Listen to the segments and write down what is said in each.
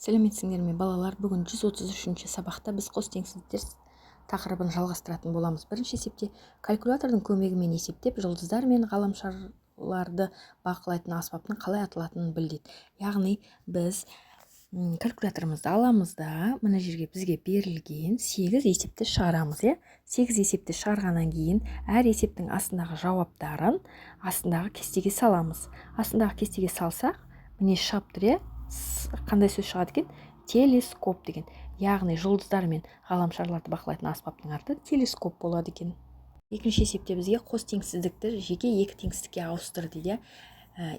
Сәлеметсіңдер ме балалар, бүгін 133-ші сабақта біз қос теңсіздіктер тақырыбын жалғастыратын боламыз. Бірінші есепте калькулятордың көмегімен есептеп, жұлдыздар мен ғаламшарларды бақылайтын аспаптың қалай аталатынын біл дейді. Яғни біз калькуляторымызды аламыз да, мына жерге бізге берілген 8 есепті шығарамыз. 8 есепті шығарғаннан кейін әр есептің астындағы жауаптарын астындағы кестеге саламыз. Астындағы кестеге салсақ, міне шығып тұр, қандай сөз шығады екен? Телескоп деген. Яғни жұлдыздар мен ғаламшарларды бақылайтын аспаптың аты телескоп болады екен. Екінші есепте бізге қос теңсіздікті жеке екі теңсіздікке ауыстыр дейді.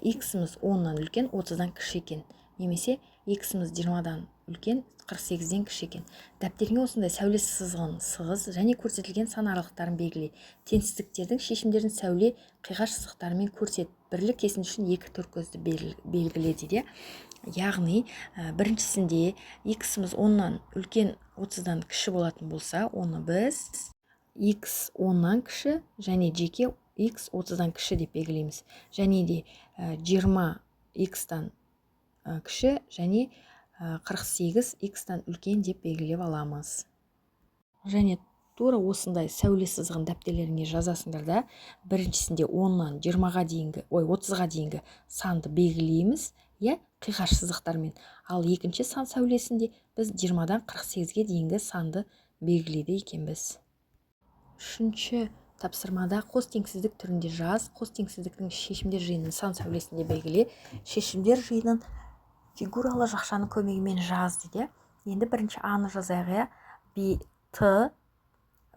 X-іміз 10-нан үлкен, 30-дан кіші екен. Немесе X-іміз 20-дан үлкен, 48-ден кіші екен. Дәптеріңе осындай сәуле сызығын сығыз және көрсетілген сан аралықтарын белгіле. Теңсіздіктердің шешімдерін сәуле қиғаш сызықтарымен көрсет. Бірлік кесін үшін екі төрткөзді белгіле дейді. Яғни біріншісінде X-іміз 10-нан үлкен, 30-дан кіші болатын болса, оны біз X 10-нан кіші және жеке X 30-дан кіші деп белгілейміз. Және де 20 X-тан кіші және 48 X-тан үлкен деп белгілеп аламыз. Және тура осындай сәуле сызығын дәптерлеріңе жазасыңдар да, біріншісінде 10-нан 30-ға дейінгі санды белгілейміз, қиғаш сызықтармен. Ал екінші сан сәулесінде біз 20-дан 48-ге дейінгі санды белгілейді екенбіз. Үшінші тапсырмада қос теңсіздік түрінде жаз, қос теңсіздіктің шешімдер жиынын сан сәулесінде белгіле, шешімдер жиынын фигуралы жақшаның көмегімен жаз дейді. Енді бірінші аны жазайық. Т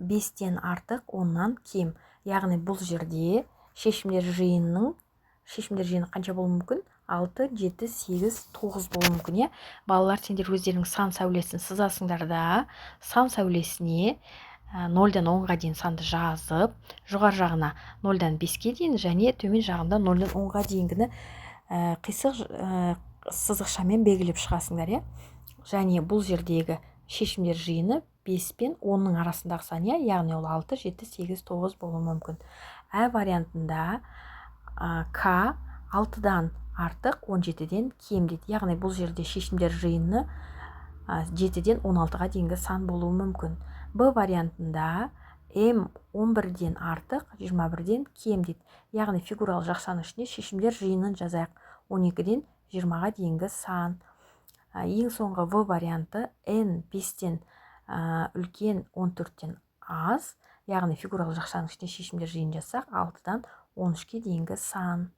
5-тен артық, 10-нан кем. Яғни бұл жерде шешімдер жиыны қанша болуы мүмкін? 6, 7, 8, 9 болуы мүмкін. Балалар, сендер өздерінің сан сәулесін сызасыңдар да, сан сәулесіне 0-дан 10-ға дейін санды жазып, жоғар жағына 0-дан 5-ке дейін және төмен жағында 0-дан 10-ға дейінгіні қисық сызықшамен белгілеп шығасыңдар. Және бұл жердегі шешімдер жиыны 5 пен 10-ның арасындағы сан, яғни ол 6, 7, 8, 9 болуы мүмкін. Вариантында К 6-дан артық, 17-ден кем дейді. Яғни бұл жерде шешімдер жиыны 7-ден 16-ға дейінгі сан болуы мүмкін. Б вариантында М 11-ден артық, 21-ден кем дейді. Яғни фигуралы жақшаның ішіне шешімдер жиынын жазайық. 12-ден 20-ға дейінгі сан. Ең соңғы В варианты Н 5-тен үлкен, 14-тен аз. Яғни фигуралы жақшаның ішіне шешімдер жиын жазсақ, 6-дан 13-ке дейінгі сан.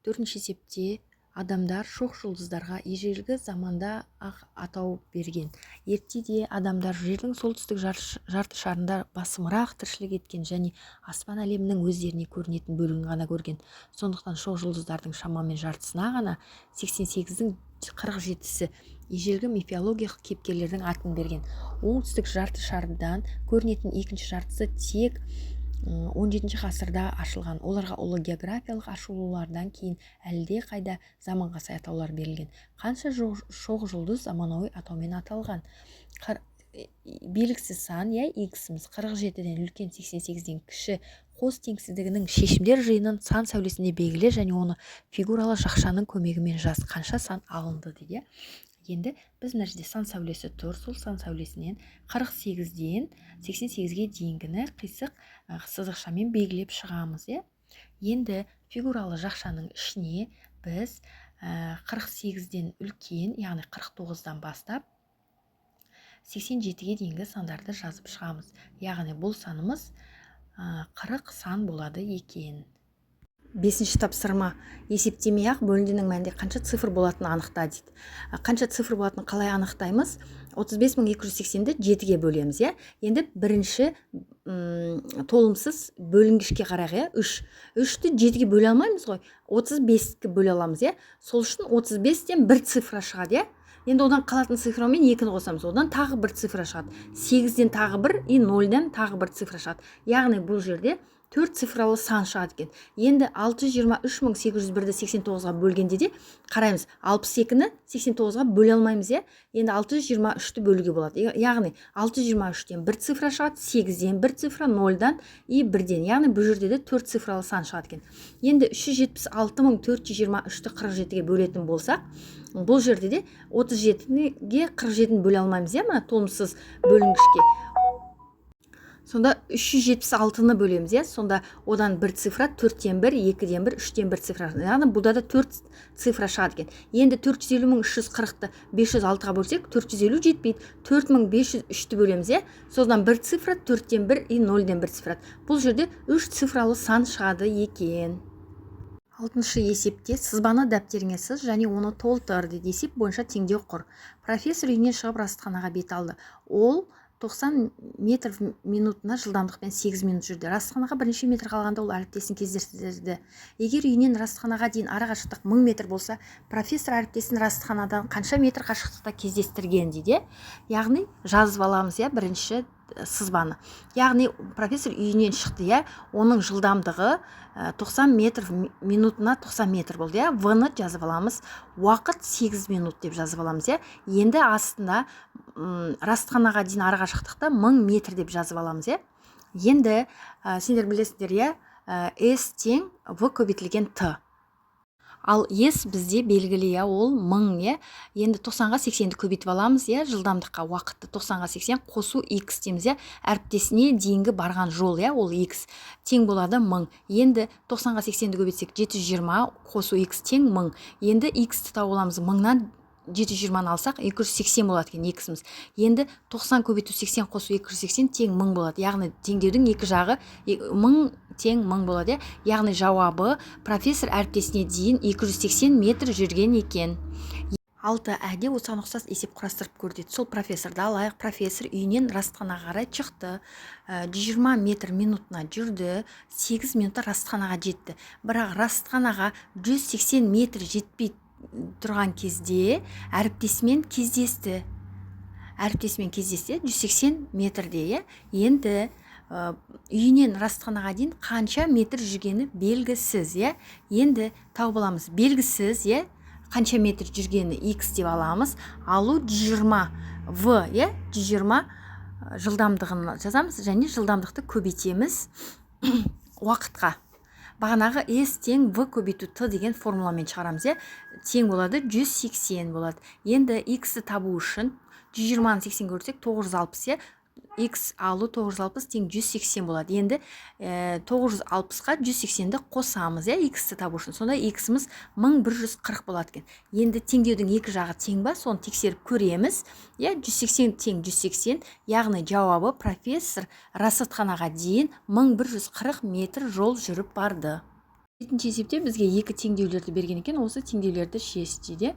Төртінші есепте адамдар шоқ жұлдыздарға ежелгі заманда ақ атау берген. Ертеде адамдар жердің солтүстік жарты шарында басымырақ тіршілік еткен және аспан әлемінің өздеріне көрінетін бөлігін ғана көрген. Сондықтан шоқ жұлдыздардың шамамен жартысына ғана 88-дің 47-сі ежелгі мифологиялық кейіпкерлердің атын берген. Оңтүстік жарты шардан көрінетін екінші жартысы тек 17-ші ғасырда ашылған. Оларға ұлы географиялық ашылулардан кейін әлде қайда заманға сай атаулар берілген. Қанша шоқ жұлдыз заманауи атаумен аталған? Белгісіз сан, X-іміз 47-ден үлкен, 88-ден кіші қос теңсіздігінің шешімдер жиынын сан сәулесінде белгіле және оны фигуралы жақшаның көмегімен жаз. Қанша сан алынды дейді. Енді біз мына жерде сан сәулесі тұр, сол сан сәулесінен 48-ден 88-ге дейінгіні қисық сызықшамен белгілеп шығамыз. Енді фигуралы жақшаның ішіне біз 48-ден үлкен, яғни 49-дан бастап 87-ге дейінгі сандарды жазып шығамыз. Яғни бұл санымыз 40 сан болады екен. Бесінші тапсырма. Есептемей-ақ бөліндінің мәнінде қанша цифр болатынын анықта дейді. Қанша цифр болатынын қалай анықтаймыз? 35280-ді 7-ге бөлеміз. Енді бірінші толымсыз бөлінгішке қарайық. 3-ті 7-ге бөле алмаймыз ғой. 35-ке бөле аламыз. Сол үшін 35-тен бір цифра шығады. Енді одан қалатын цифрамен 2-ні қосамыз. Одан тағы бір цифра шығады. 8-ден тағы бір, 0-ден тағы бір цифра шығады. Яғни бұл жерде 4 цифралы сан шығады екен. Енді 623.801-ді 89-ға бөлгенде де қараймыз, 62-ні 89-ға бөле алмаймыз, енді 623-ті бөлуге болады. Яғни 623-тен 1 цифра шығады, 8-ден 1 цифра, 0-дан и 1-ден. Яғни бұл жерде де 4 цифралы сан шығады екен. Енді 376.423-ті 47-ге бөлетін болсақ, бұл жерде де 37-ге 47-ні бөле алмаймыз, мына толымсыз бөлінгішке. Сонда 376-ны бөлеміз, сонда одан 1 цифра, 4-тен 1, 2-ден 1, 3-тен 1 цифра. Яғни бұлда да 4 цифра шығады екен. Енді 450.340-ты 506-ға бөлсек, 450 жетпейді. 4503-ті бөлеміз, содан 1 цифра, 4-тен 1 и 0-ден 1 цифра. Бұл жерде 3 цифралы сан шығады екен. 6-шы есепте сызбаны дәптеріңе сыз және оны толтыр дейді. Есеп бойынша теңдеу құр. Профессор үйінен шығып расатханаға бет алды. Ол 90 метр минутына жылдамдықпен 8 минут жүрді. Расатханаға бірнеше метр қалғанда ол әріптесін кездестірді. Егер үйінен расатханаға дейін ара қашықтық 1000 метр болса, профессор әріптесін расатханадан қанша метр қашықтықта кездестірген дейді. Яғни жазып аламыз, бірінші сызбаны. Яғни профессор үйінен шықты, оның жылдамдығы 90 метр минутына 90 метр болды, В-ны жазып аламыз. Уақыт 8 минут деп жазып аламыз, Енді астында расатханаға дейін ара қашықтықта 1000 метр деп жазып аламыз, Енді сендер білесіңдер, S тең V көбейтілген Т. Ал S бізде белгілі, ол 1000, Енді 90-ға 80-ді көбейтіп аламыз, жылдамдыққа уақытты 90-ға 80 қосу X дейміз, әріптесіне дейінгі барған жол, ол X тең болады 1000. Енді 90-ға 80-ді көбейтсек 720 қосу X тең 1000. Енді X-ті тауып аламыз, 1000-нан 720-ны алсақ 280 болады екен X-іміз. Енді 90 көбейту 80 қосу 280 тең 1000 болады. Яғни теңдеудің екі жағы 1000 тең 1000 болады. Яғни жауабы профессор әріптесіне дейін 280 метр жүрген екен. 6-әде осыған ұқсас есеп құрастырып көрдеді. Сол профессорды алайық. Профессор үйінен расатханаға қарай шықты. 120 метр минутына жүрді. 8 минутта расатханаға жетті. Бірақ расатханаға 180 метр жетпей тұрған кезде әріптесімен кездесті. 180 метрде, Енді үйінен расатханаға дейін қанша метр жүргені белгісіз, Енді тауып аламыз. Белгісіз, қанша метр жүргені X деп аламыз. Алу 120 V, 120 жылдамдығын жазамыз және жылдамдықты көбейтеміз уақытқа. Бағанағы S тең V көбейту Т деген формуламен шығарамыз, тең болады 180 болады. Енді X-ті табу үшін 120-ны 80 көрсек 960, X алу 960 тең 180 болады. Енді 960-қа 180-ді қосамыз, X-ті табу үшін. Сонда X-іміз 1140 болады екен. Енді теңдеудің екі жағы тең ба, соны тексеріп көреміз. 180 тең 180, яғни жауабы профессор расатханаға дейін 1140 метр жол жүріп барды. 7-ші есепте бізге екі теңдеулерді берген екен, осы теңдеулерді шеш дейді.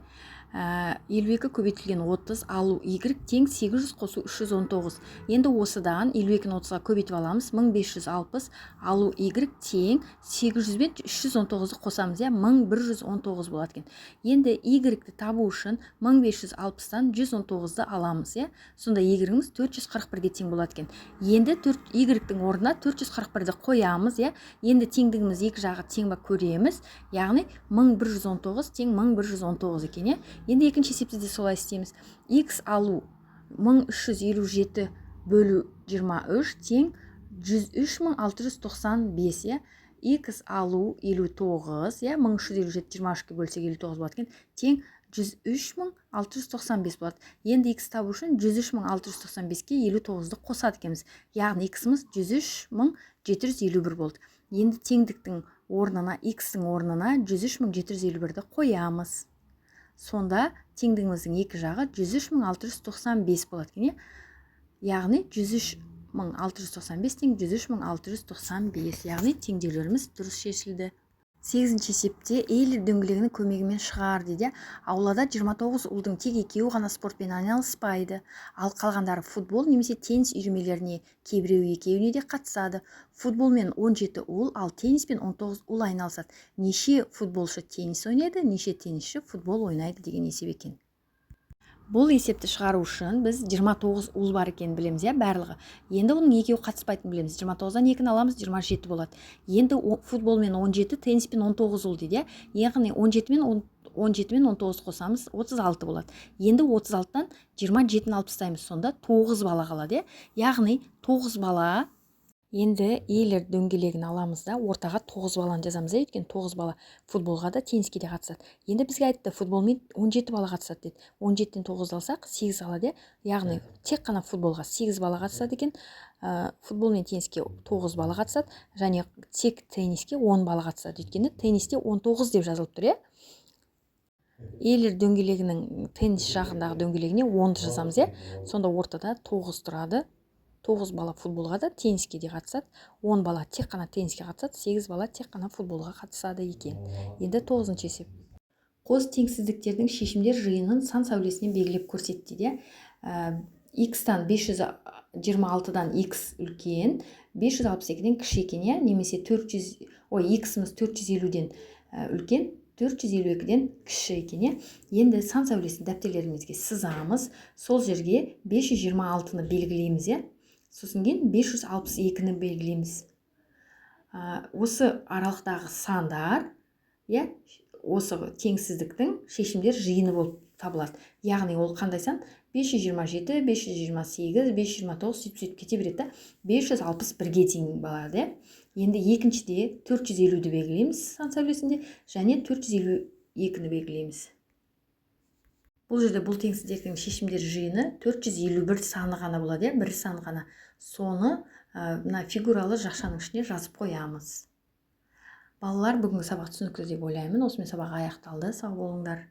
52 көбейтілген 30 алу Y тең 800 қосу 319. Енді осыдан 52-ні 30-ға көбейтіп аламыз. 1560 алу Y тең 800 бен 319-ды қосамыз, 1119 болады екен. Енді Y-ті табу үшін 1560-тан 119-ды аламыз, сонда Y-іміз 441-ге тең болады екен. Енді Y-тің орнына 441-ді қоямыз, енді теңдігіміз екі жағы тең ба көреміз, яғни 1119 тең 1119 екен, Енді екінші есепте де солай істейміз. X алу 1357 бөлу 23 тең 103695, X алу 59, 1357 23-ке бөлсек 59 болады екен, тең 103695 болады. Енді X табу үшін 103695-ке 59-ды қосады екенбіз. Яғни X-іміз 103751 болды. Енді теңдіктің орнына, X-ің орнына 103751-ді қоямыз. Сонда теңдігіміздің екі жағы 103695 болады екен, яғни 103695 тең 103695, яғни теңдеулеріміз дұрыс шешілді. 8-ші есепте Эйлер дөңгелегінің көмегімен шығар дейді. Аулада 29 ұлдың тек екеуі ғана спортпен айналыспайды. Ал қалғандары футбол немесе теннис үйірмелеріне, кейбіреуі екеуіне де қатысады. Футболмен 17 ұл, ал тенниспен 19 ұл айналысады. Неше футболшы теннис ойнайды, неше теннисші футбол ойнайды деген есеп екен. Бұл есепті шығару үшін біз 29 ұл бар екенін білеміз, барлығы. Енді оның екеуі қатыспайтынын білеміз. 29-дан 2-ні аламыз, 27 болады. Енді футболмен 17, тенниспен 19 ұл дейді. Яғни 17 мен 19 қосамыз, 36 болады. Енді 36-тан 27-ні алып тастаймыз, сонда 9 бала қалады. Яғни 9 бала. Енді иелер дөңгелегін аламыз да ортаға 9 баланы жазамыз, өйткені 9 бала футболға да тенниске де қатысады. Енді бізге айтты, футболмен 17 бала қатысады деді. 17-тен 9 алсақ 8 қалады. Яғни тек қана футболға 8 бала қатысады екен, футбол мен тенниске 9 бала қатысады, және тек тенниске 10 бала қатысады. Өйткені теннисте 19 деп жазылып тұр. Иелер дөңгелегінің теннис жағындағы дөңгелегіне 10 жазамыз, сонда ортада 9 тұрады. 9 бала футболға да тенниске де қатысады, 10 бала тек қана тенниске қатысады, 8 бала тек қана футболға қатысады екен. Енді 9-шы есеп. Қос теңсіздіктердің шешімдер жиынын сан сәулесінен белгілеп көрсетті де. X-тан 526-дан X үлкен, 562-ден кіші екен, немесе X-міз 450-ден үлкен, 452-ден кіші екен. Енді сан сәулесін дәптерлерімізге сызамыз, сол жерге 526-ны белгілейміз, сосын кейін 562-ні белгілейміз. Осы аралықтағы сандар, осы теңсіздіктің шешімдер жиыны болып табылады. Яғни ол қандай сан? 527, 528, 529 сөйтіп кете береді. 561-ге дейін болады. Енді екіншіде 450-ді белгілейміз сан сәулесінде, және 452-ні белгілейміз. Бұл жерде бұл теңсіздіктің шешімдер жиыны 451 саны ғана болады, бір сан ғана. Соны мына фигуралы жақшаның ішіне жазып қоямыз. Балалар, бүгінгі сабақ түсінікті деп ойлаймын. Осымен сабақ аяқталды. Сау болыңдар.